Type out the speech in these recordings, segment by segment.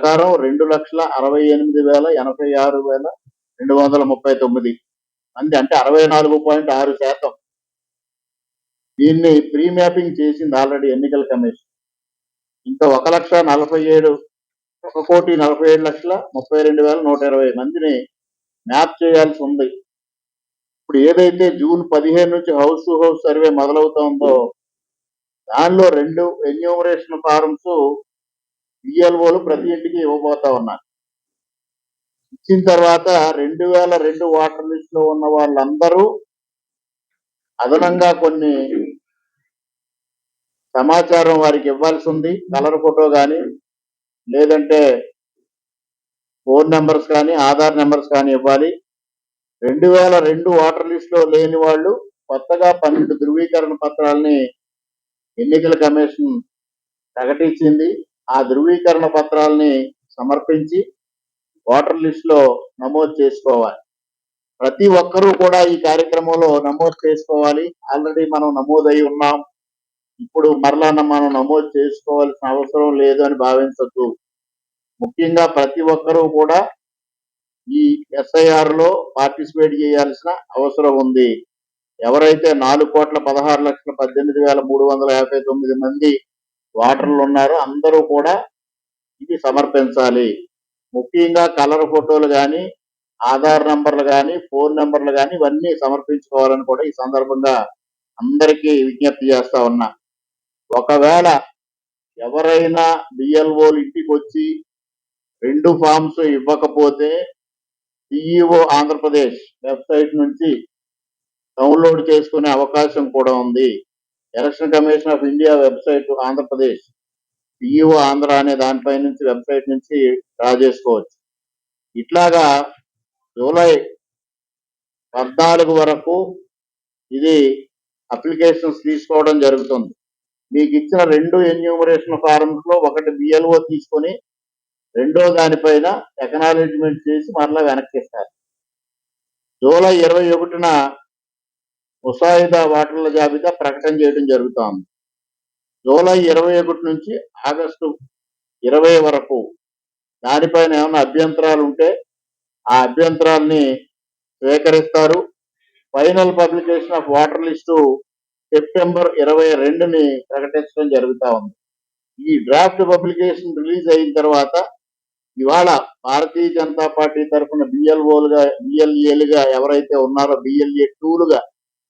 ప్రకారం 2,68,86,239 మంది, అంటే 64.6%. దీన్ని ప్రీ మ్యాపింగ్ చేసింది ఆల్రెడీ ఎన్నికల కమిషన్. ఇంకా 1,47,32,120 మందిని మ్యాప్ చేయాల్సి ఉంది. ఇప్పుడు ఏదైతే జూన్ 15 నుంచి హౌస్ టు హౌస్ సర్వే మొదలవుతోందో దానిలో 2 ఎన్యూమరేషన్ ఫారమ్స్ బిఎల్ఓలు ప్రతి ఇంటికి ఇవ్వబోతా ఉన్నారు. ఇచ్చిన తర్వాత 2002 వాటర్ లిస్ట్ లో ఉన్న వాళ్ళందరూ అదనంగా కొన్ని సమాచారం వారికి ఇవ్వాల్సి ఉంది. కలర్ ఫోటో కానీ, లేదంటే ఫోన్ నెంబర్స్ కానీ, ఆధార్ నెంబర్స్ కానీ ఇవ్వాలి. 2002 వాటర్ లిస్ట్ లో లేని వాళ్ళు కొత్తగా 12 ధృవీకరణ పత్రాలని ఎన్నికల కమిషన్ ప్రకటించింది. ఆ ధృవీకరణ పత్రాలని సమర్పించి ఓటర్ లిస్ట్ లో నమోదు చేసుకోవాలి. ప్రతి ఒక్కరూ కూడా ఈ కార్యక్రమంలో నమోదు చేసుకోవాలి. ఆల్రెడీ మనం నమోదై ఉన్నాం, ఇప్పుడు మరలా మనం నమోదు చేసుకోవాల్సిన అవసరం లేదు అని భావించద్దు. ముఖ్యంగా ప్రతి ఒక్కరూ కూడా ఈ ఎస్ఐఆర్ లో పార్టిసిపేట్ చేయాల్సిన అవసరం ఉంది. ఎవరైతే 4,16,18,359 మంది ఓటర్లు ఉన్నారో అందరూ కూడా ఇది సమర్పించాలి. ముఖ్యంగా కలర్ ఫోటోలు కానీ, ఆధార్ నంబర్లు కానీ, ఫోన్ నెంబర్లు కానీ ఇవన్నీ సమర్పించుకోవాలని కూడా ఈ సందర్భంగా అందరికీ విజ్ఞప్తి చేస్తా ఉన్నా. ఒకవేళ ఎవరైనా బిఎల్ఓలు ఇంటికి వచ్చి 2 ఫామ్స్ ఇవ్వకపోతే సిఈఓ ఆంధ్రప్రదేశ్ వెబ్సైట్ నుంచి డౌన్లోడ్ చేసుకునే అవకాశం కూడా ఉంది. Election commission of India website Andhra Pradesh CEO Andhra అనే దానిపై నుంచి వెబ్సైట్ నుంచి డ్రా చేసుకోవచ్చు. ఇట్లాగా జూలై 14 వరకు ఇది అప్లికేషన్స్ తీసుకోవడం జరుగుతుంది. మీకు ఇచ్చిన 2 ఎన్యూమరేషన్ ఫారమ్స్ లో ఒకటి బిఎల్ఓ తీసుకొని రెండో దానిపైన ఎకనాలెడ్జ్మెంట్ చేసి మరలా వెనక్కిస్తారు. జూలై 21న ముసాయిదా ఓటర్ల జాబితా ప్రకటన చేయడం జరుగుతోంది. జూలై 21 నుంచి ఆగస్టు 20 వరకు దానిపైన ఏమైనా అభ్యంతరాలు ఉంటే ఆ అభ్యంతరాలని స్వీకరిస్తారు. Final publication of voter list September 22ని ప్రకటించడం జరుగుతూ ఉంది. ఈ డ్రాఫ్ట్ పబ్లికేషన్ రిలీజ్ అయిన తర్వాత ఇవాళ భారతీయ జనతా పార్టీ తరఫున బిఎల్ఏలుగా ఎవరైతే ఉన్నారో బిఎల్ఏ 2లుగా,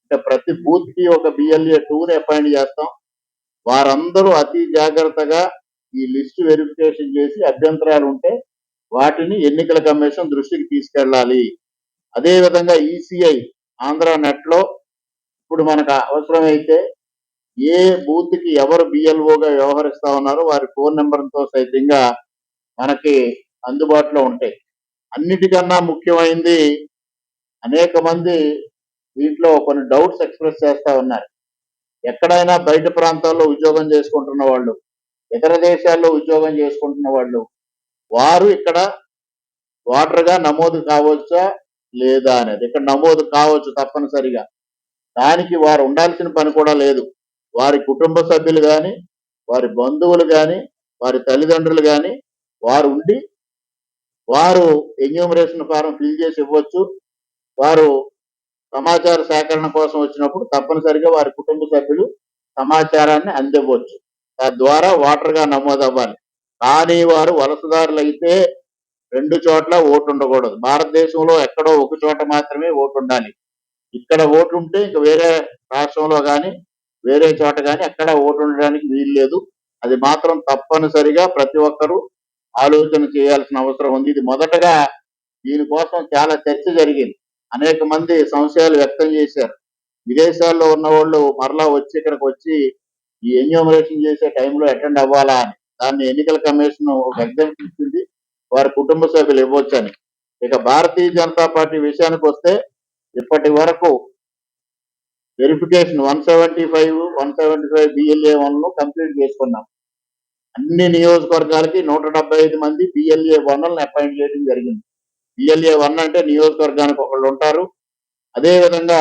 అంటే ప్రతి బూత్ కి ఒక బిఎల్ఏ 2ని అపాయింట్ చేస్తాం. వారందరూ అతి జాగ్రత్తగా ఈ లిస్ట్ వెరిఫికేషన్ చేసి అభ్యంతరాలు ఉంటే వాటిని ఎన్నికల కమిషన్ దృష్టికి తీసుకెళ్ళాలి. అదేవిధంగా ఈసీఐ ఆంధ్ర నెట్ లో ఇప్పుడు మనకు అవసరమైతే ఏ బూత్ కి ఎవరు బిఎల్ఓగా వ్యవహరిస్తా ఉన్నారో వారి ఫోన్ నెంబర్తో సైతంగా మనకి అందుబాటులో ఉంటాయి. అన్నిటికన్నా ముఖ్యమైనది, అనేక మంది దీంట్లో కొన్ని డౌట్స్ ఎక్స్ప్రెస్ చేస్తా ఉన్నారు. ఎక్కడైనా బయట ప్రాంతాల్లో ఉద్యోగం చేసుకుంటున్న వాళ్ళు, ఇతర దేశాల్లో ఉద్యోగం చేసుకుంటున్న వాళ్ళు, వారు ఇక్కడ ఓటర్గా నమోదు కావచ్చా లేదా అనేది. ఇక్కడ నమోదు కావచ్చు తప్పనిసరిగా. దానికి వారు ఉండాల్సిన పని కూడా లేదు. వారి కుటుంబ సభ్యులు కానీ, వారి బంధువులు కానీ, వారి తల్లిదండ్రులు కానీ వారు ఉండి వారు ఎన్యూమరేషన్ ఫారం ఫిల్ చేసి ఇవ్వచ్చు. వారు సమాచార సేకరణ కోసం వచ్చినప్పుడు తప్పనిసరిగా వారి కుటుంబ సభ్యులు సమాచారాన్ని అందివ్వచ్చు. తద్వారా ఓటర్గా నమోదు అవ్వాలి. కానీ వారు వలసదారులు అయితే 2 చోట్ల ఓటు ఉండకూడదు. భారతదేశంలో ఎక్కడో ఒక చోట మాత్రమే ఓటు ఉండాలి. ఇక్కడ ఓటు ఉంటే ఇంక వేరే రాష్ట్రంలో కానీ వేరే చోట కానీ ఎక్కడ ఓటు ఉండడానికి వీలు లేదు. అది మాత్రం తప్పనిసరిగా ప్రతి ఒక్కరూ ఆలోచన చేయాల్సిన అవసరం ఉంది. ఇది మొదటగా దీనికోసం చాలా చర్చ జరిగింది. అనేక మంది సంశయాలు వ్యక్తం చేశారు. విదేశాల్లో ఉన్న వాళ్ళు మరలా వచ్చి ఇక్కడికి వచ్చి ఈ ఎన్యూమరేషన్ చేసే టైంలో అటెండ్ అవ్వాలా అని. దాన్ని ఎన్నికల కమిషన్ ఒక ఎగ్జాంపుల్ ఇచ్చింది, వారి కుటుంబ సభ్యులు ఇవ్వచ్చని. ఇక భారతీయ జనతా పార్టీ విషయానికి వస్తే ఇప్పటి వరకు వెరిఫికేషన్ 175 బిఎల్ఏ 1 కంప్లీట్ చేసుకున్నాం. అన్ని నియోజకవర్గాలకి 175 మంది బిఎల్ఏ 1లను అపాయింట్ చేయడం జరిగింది. బిఎల్ఏ 1 అంటే నియోజకవర్గానికి ఒకళ్ళు ఉంటారు. అదేవిధంగా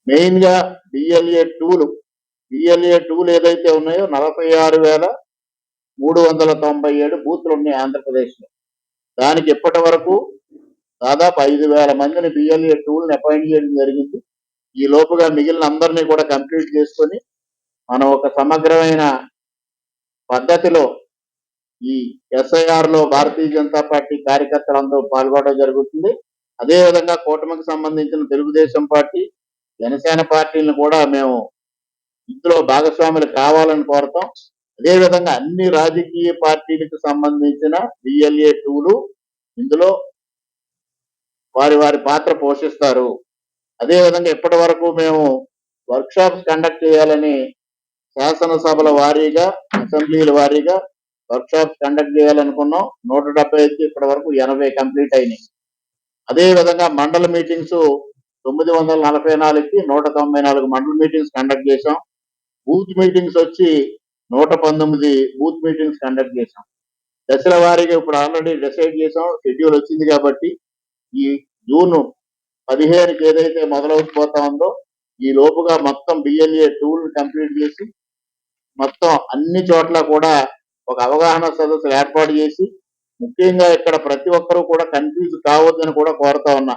మెయిన్ గా బిఎల్ఏ 2లు ఏదైతే ఉన్నాయో 397 బూత్లు ఉన్నాయి ఆంధ్రప్రదేశ్లో. దానికి ఇప్పటి వరకు దాదాపు 5,000 మందిని బిఎల్ఏ టూల్ని అపాయింట్ చేయడం జరిగింది. ఈ లోపుగా మిగిలిన అందరినీ కూడా కంప్లీట్ చేసుకొని మనం ఒక సమగ్రమైన పద్ధతిలో ఈ ఎస్ఐఆర్ లో భారతీయ జనతా పార్టీ కార్యకర్తలందరూ పాల్గొనడం జరుగుతుంది. అదేవిధంగా కూటమికి సంబంధించిన తెలుగుదేశం పార్టీ, జనసేన పార్టీలను కూడా మేము ఇందులో భాగస్వాములు కావాలని కోరతాం. అదేవిధంగా అన్ని రాజకీయ పార్టీలకు సంబంధించిన బిఎల్ఏ టూలు ఇందులో వారి వారి పాత్ర పోషిస్తారు. అదేవిధంగా ఇప్పటి వరకు మేము వర్క్షాప్స్ కండక్ట్ చేయాలని శాసనసభల వారీగా, అసెంబ్లీల వారీగా వర్క్షాప్స్ కండక్ట్ చేయాలనుకున్నాం. 175 ఇప్పటి వరకు 80 కంప్లీట్ అయినాయి. అదేవిధంగా మండల మీటింగ్స్ 944కి 194 మండల మీటింగ్స్ కండక్ట్ చేశాం. బూత్ మీటింగ్స్ వచ్చి 119 బూత్ మీటింగ్స్ కండక్ట్ చేశాం. దశల వారీగా ఇప్పుడు ఆల్రెడీ డిసైడ్ చేసాం, షెడ్యూల్ వచ్చింది కాబట్టి ఈ జూన్ 15కి ఏదైతే మొదలవుతుపోతా ఉందో ఈ లోపుగా మొత్తం బిఎల్ఏ టూల్ కంప్లీట్ చేసి మొత్తం అన్ని చోట్ల కూడా ఒక అవగాహన సదస్సులు ఏర్పాటు చేసి ముఖ్యంగా ఇక్కడ ప్రతి ఒక్కరూ కూడా కన్ఫ్యూజ్ కావద్దని కూడా కోరుతా ఉన్నా.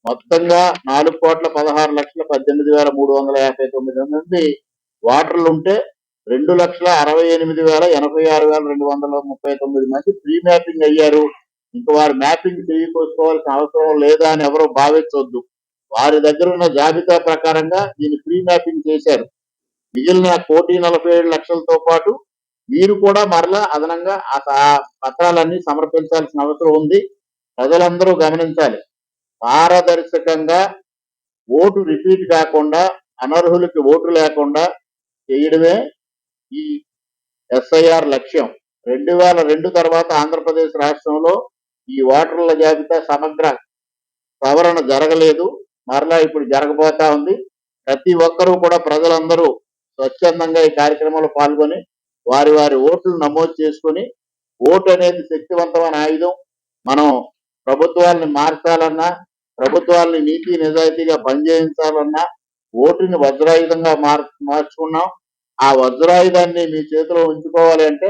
మొత్తంగా 4,16,18,359 మంది వాటర్లు ఉంటే 2,68,86,239 మంది ప్రీ మ్యాపింగ్ అయ్యారు. ఇంక వారు మ్యాపింగ్ చేసుకోవాల్సిన అవసరం లేదా అని ఎవరో భావించవద్దు. వారి దగ్గర ఉన్న జాబితా ప్రకారంగా దీన్ని ప్రీ మ్యాపింగ్ చేశారు. మిగిలిన 1,47,00,000తో పాటు మీరు కూడా మరలా అదనంగా ఆ పత్రాలన్నీ సమర్పించాల్సిన అవసరం ఉంది. ప్రజలందరూ గమనించాలి. పారదర్శకంగా ఓటు రిపీట్ కాకుండా, అనర్హులకి ఓటు లేకుండా చేయడమే ఈ ఎస్ఐఆర్ లక్ష్యం. 2002 తర్వాత ఆంధ్రప్రదేశ్ రాష్ట్రంలో ఈ ఓటర్ల జాబితా సమగ్ర సవరణ జరగలేదు. మరలా ఇప్పుడు జరగబోతా ఉంది. ప్రతి ఒక్కరూ కూడా ప్రజలందరూ స్వచ్ఛందంగా ఈ కార్యక్రమంలో పాల్గొని వారి వారి ఓట్లు నమోదు చేసుకొని, ఓటు అనేది శక్తివంతమైన ఆయుధం. మనం ప్రభుత్వాలని మార్చాలన్నా, ప్రభుత్వాలని నీతి నిజాయితీగా పనిచేయించాలన్నా ఓటుని వజ్రాయుధంగా మార్చుకున్నాం. ఆ వజ్రాయుధాన్ని మీ చేతిలో ఉంచుకోవాలి అంటే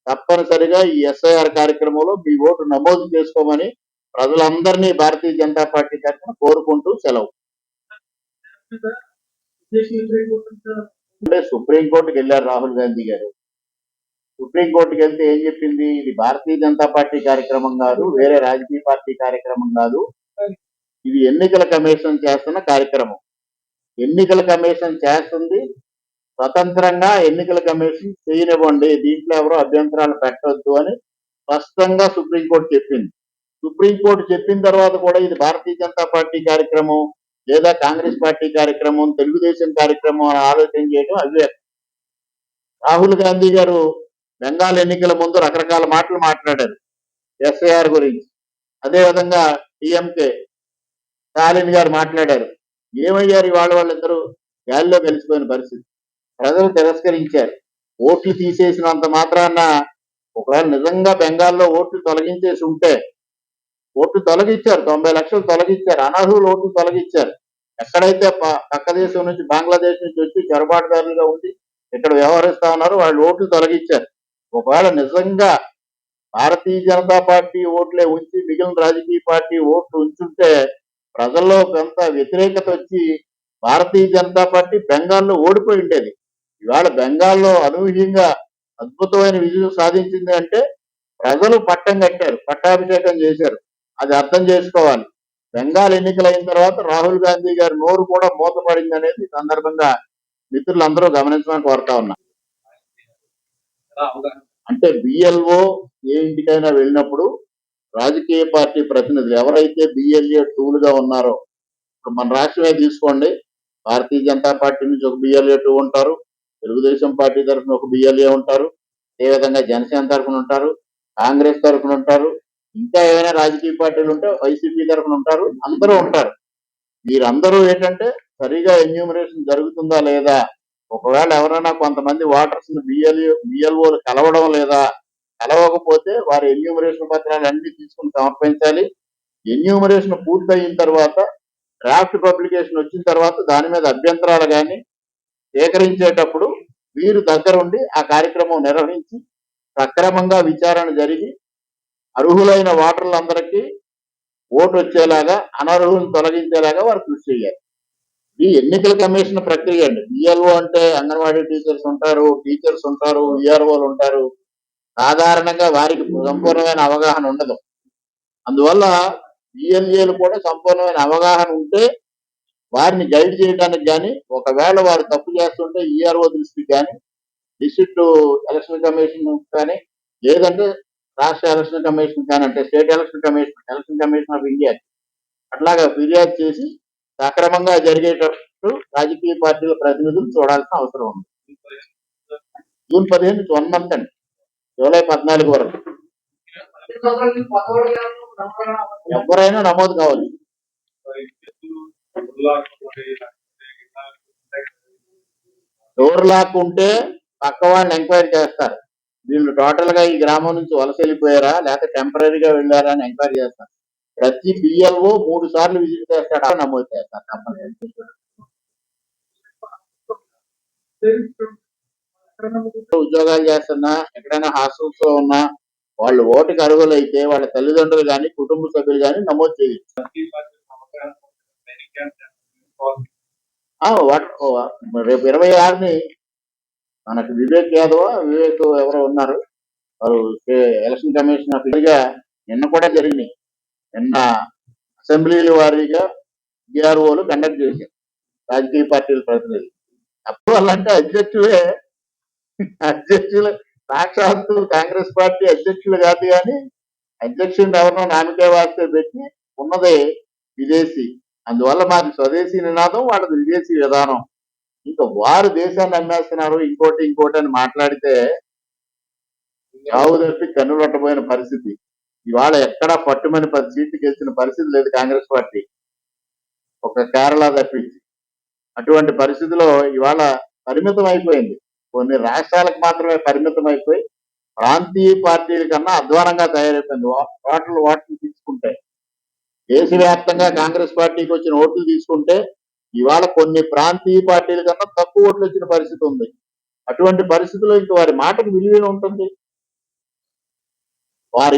తప్పనిసరిగా ఈ ఎస్ఐఆర్ కార్యక్రమంలో మీ ఓటు నమోదు చేసుకోమని ప్రజలందరినీ భారతీయ జనతా పార్టీ తరఫున కోరుకుంటూ సెలవు. అంటే సుప్రీంకోర్టుకి వెళ్ళారు రాహుల్ గాంధీ గారు. సుప్రీంకోర్టుకి వెళ్తే ఏం చెప్పింది? ఇది భారతీయ జనతా పార్టీ కార్యక్రమం కాదు, వేరే రాజకీయ పార్టీ కార్యక్రమం కాదు, ఇది ఎన్నికల కమిషన్ చేస్తున్న కార్యక్రమం. ఎన్నికల కమిషన్ చేస్తుంది, స్వతంత్రంగా ఎన్నికల కమిషన్ చేయనివ్వండి, దీంట్లో ఎవరో అభ్యంతరాలు పెట్టవద్దు అని స్పష్టంగా సుప్రీంకోర్టు చెప్పింది. సుప్రీంకోర్టు చెప్పిన తర్వాత కూడా ఇది భారతీయ జనతా పార్టీ కార్యక్రమం లేదా కాంగ్రెస్ పార్టీ కార్యక్రమం, తెలుగుదేశం కార్యక్రమం అని ఆలోచన చేయడం అవివేకం. రాహుల్ గాంధీ గారు బెంగాల్ ఎన్నికల ముందు రకరకాల మాటలు మాట్లాడారు ఎస్ఐఆర్ గురించి. అదేవిధంగా టీఎంకే స్టాలిన్ గారు మాట్లాడారు. ఏమయ్యారు వాళ్ళిద్దరూ? గాలిలో కలిసిపోయిన పరిస్థితి. ప్రజలు తిరస్కరించారు. ఓట్లు తీసేసినంత మాత్రాన ఒకవేళ నిజంగా బెంగాల్లో ఓట్లు తొలగించేసి ఉంటే, ఓట్లు తొలగించారు, 90 లక్షలు తొలగించారు, అనర్హులు ఓట్లు తొలగించారు. ఎక్కడైతే పక్క దేశం నుంచి, బంగ్లాదేశ్ నుంచి వచ్చి చొరబాటుదారులుగా ఉండి ఇక్కడ వ్యవహరిస్తా ఉన్నారు వాళ్ళు ఓట్లు తొలగించారు. ఒకవేళ నిజంగా భారతీయ జనతా పార్టీ ఓట్లే ఉంచి మిగిలిన రాజకీయ పార్టీ ఓట్లు ఉంచుంటే ప్రజల్లో కొంత వ్యతిరేకత వచ్చి భారతీయ జనతా పార్టీ బెంగాల్లో ఓడిపోయి ఉండేది. ఇవాళ బెంగాల్లో అనూహ్యంగా అద్భుతమైన విజయం సాధించింది అంటే ప్రజలు పట్టం కట్టారు, పట్టాభిషేకం చేశారు. అది అర్థం చేసుకోవాలి. బెంగాల్ ఎన్నికలైన తర్వాత రాహుల్ గాంధీ గారి నోరు కూడా మూతపడింది అనేది ఈ సందర్భంగా మిత్రులందరూ గమనించమని కోరుతా ఉన్నా. అంటే బిఎల్ఓ ఏ ఇంటికైనా వెళ్ళినప్పుడు రాజకీయ పార్టీ ప్రతినిధులు ఎవరైతే బిఎల్ఏ టూలుగా ఉన్నారో, ఇప్పుడు మన రాష్ట్రమే తీసుకోండి, భారతీయ జనతా పార్టీ నుంచి ఒక బిఎల్ఏ టూ ఉంటారు, తెలుగుదేశం పార్టీ తరఫున ఒక బిఎల్ఏ ఉంటారు, అదేవిధంగా జనసేన తరఫున ఉంటారు, కాంగ్రెస్ తరఫున ఉంటారు, ఇంకా ఏమైనా రాజకీయ పార్టీలు ఉంటే వైసీపీ తరఫున ఉంటారు, అందరూ ఉంటారు. వీరందరూ ఏంటంటే సరిగా ఎన్యూమరేషన్ జరుగుతుందా లేదా, ఒకవేళ ఎవరైనా కొంతమంది వాటర్స్ బిఎల్ఓలు కలవడం లేదా, కలవకపోతే వారి ఎన్యూమరేషన్ పత్రాలు అన్ని తీసుకుని సమర్పించాలి. ఎన్యూమరేషన్ పూర్తయిన తర్వాత డ్రాఫ్ట్ పబ్లికేషన్ వచ్చిన తర్వాత దాని మీద అభ్యంతరాలు కానీ సేకరించేటప్పుడు వీరు దగ్గరుండి ఆ కార్యక్రమం నిర్వహించి సక్రమంగా విచారణ జరిగి అర్హులైన ఓటర్లందరికీ ఓటు వచ్చేలాగా, అనర్హులను తొలగించేలాగా వారు కృషి చేయాలి. ఈ ఎన్నికల కమిషన్ ప్రక్రియ అండి. బిఎల్ఓ అంటే అంగన్వాడీ టీచర్స్ ఉంటారు, టీచర్స్ ఉంటారు, విఆర్ఓలు ఉంటారు. సాధారణంగా వారికి సంపూర్ణమైన అవగాహన ఉండదు. అందువల్ల బిఎల్ఏలు కూడా సంపూర్ణమైన అవగాహన ఉంటే వారిని గైడ్ చేయడానికి కానీ, ఒకవేళ వారు తప్పు చేస్తుంటే ఈఆర్ఓ దృష్టికి కానీ, డిస్ట్రిక్ట్ ఎలక్షన్ కమిషన్ కానీ, లేదంటే రాష్ట్ర ఎలక్షన్ కమిషన్ కానీ, అంటే state election commission of India అట్లాగా ఫిర్యాదు చేసి సక్రమంగా జరిగేటట్టు రాజకీయ పార్టీల ప్రతినిధులు చూడాల్సిన అవసరం ఉంది. జూన్ 15 1 మంత్ అండి, జూలై 14 వరకు ఎవరైనా నమోదు కావాలి. డోర్ లాక్ ఉంటే పక్క వాళ్ళని ఎంక్వైరీ చేస్తారు. వీళ్ళు టోటల్ గా ఈ గ్రామం నుంచి వలస వెళ్ళిపోయారా లేకపోతే టెంపరీగా వెళ్ళారా అని ఎంక్వైరీ చేస్తారు. ప్రతి బిఎల్ఓ 3 సార్లు విజిట్ చేస్తాడు, నమోదు చేస్తారు కంపల్సరీ. ఉద్యోగాలు చేస్తున్నా, ఎక్కడైనా హాస్టల్స్ లో ఉన్నా, వాళ్ళు ఓటుకి అర్హులైతే వాళ్ళ తల్లిదండ్రులు కానీ, కుటుంబ సభ్యులు కానీ నమోదు చేయొచ్చు. రేపు 26ని మనకు వివేక్ ఎవరో ఉన్నారు, వారు ఎలక్షన్ కమిషన్ ఆఫీసర్గా నిన్న కూడా జరిగినాయి. నిన్న అసెంబ్లీల వారీగా బిఆర్ఓలు కండక్ట్ చేశారు రాజకీయ పార్టీల ప్రతినిధులు. అప్పుడు వాళ్ళంటే అధ్యక్షులు సాక్షాత్తు కాంగ్రెస్ పార్టీ అధ్యక్షులు కాదు, కానీ అధ్యక్షుడిని ఎవరినో నామికే వాస్తే పెట్టి ఉన్నదే విదేశీ. అందువల్ల మాది స్వదేశీ నినాదం, వాళ్ళది విదేశీ విధానం. ఇంకా వారు దేశాన్ని అమ్మేస్తున్నారు ఇంకోటి అని మాట్లాడితే చావు తప్పి కన్నులొట్టబోయిన పరిస్థితి. ఇవాళ ఎక్కడా పట్టుమని 10 సీట్లు గెలిచిన పరిస్థితి లేదు కాంగ్రెస్ పార్టీ, ఒక కేరళ తప్పించి. అటువంటి పరిస్థితిలో ఇవాళ పరిమితం అయిపోయింది, కొన్ని రాష్ట్రాలకు మాత్రమే పరిమితం అయిపోయి ప్రాంతీయ పార్టీల కన్నా అధ్వానంగా తయారైపోయింది. ఓట్లు తీసుకుంటే దేశవ్యాప్తంగా కాంగ్రెస్ పార్టీకి వచ్చిన ఓట్లు తీసుకుంటే ఇవాళ కొన్ని ప్రాంతీయ పార్టీల కన్నా తక్కువ ఓట్లు వచ్చిన పరిస్థితి ఉంది. అటువంటి పరిస్థితిలో ఇంక వారి మాటకు విలువ ఉంటుంది. వారు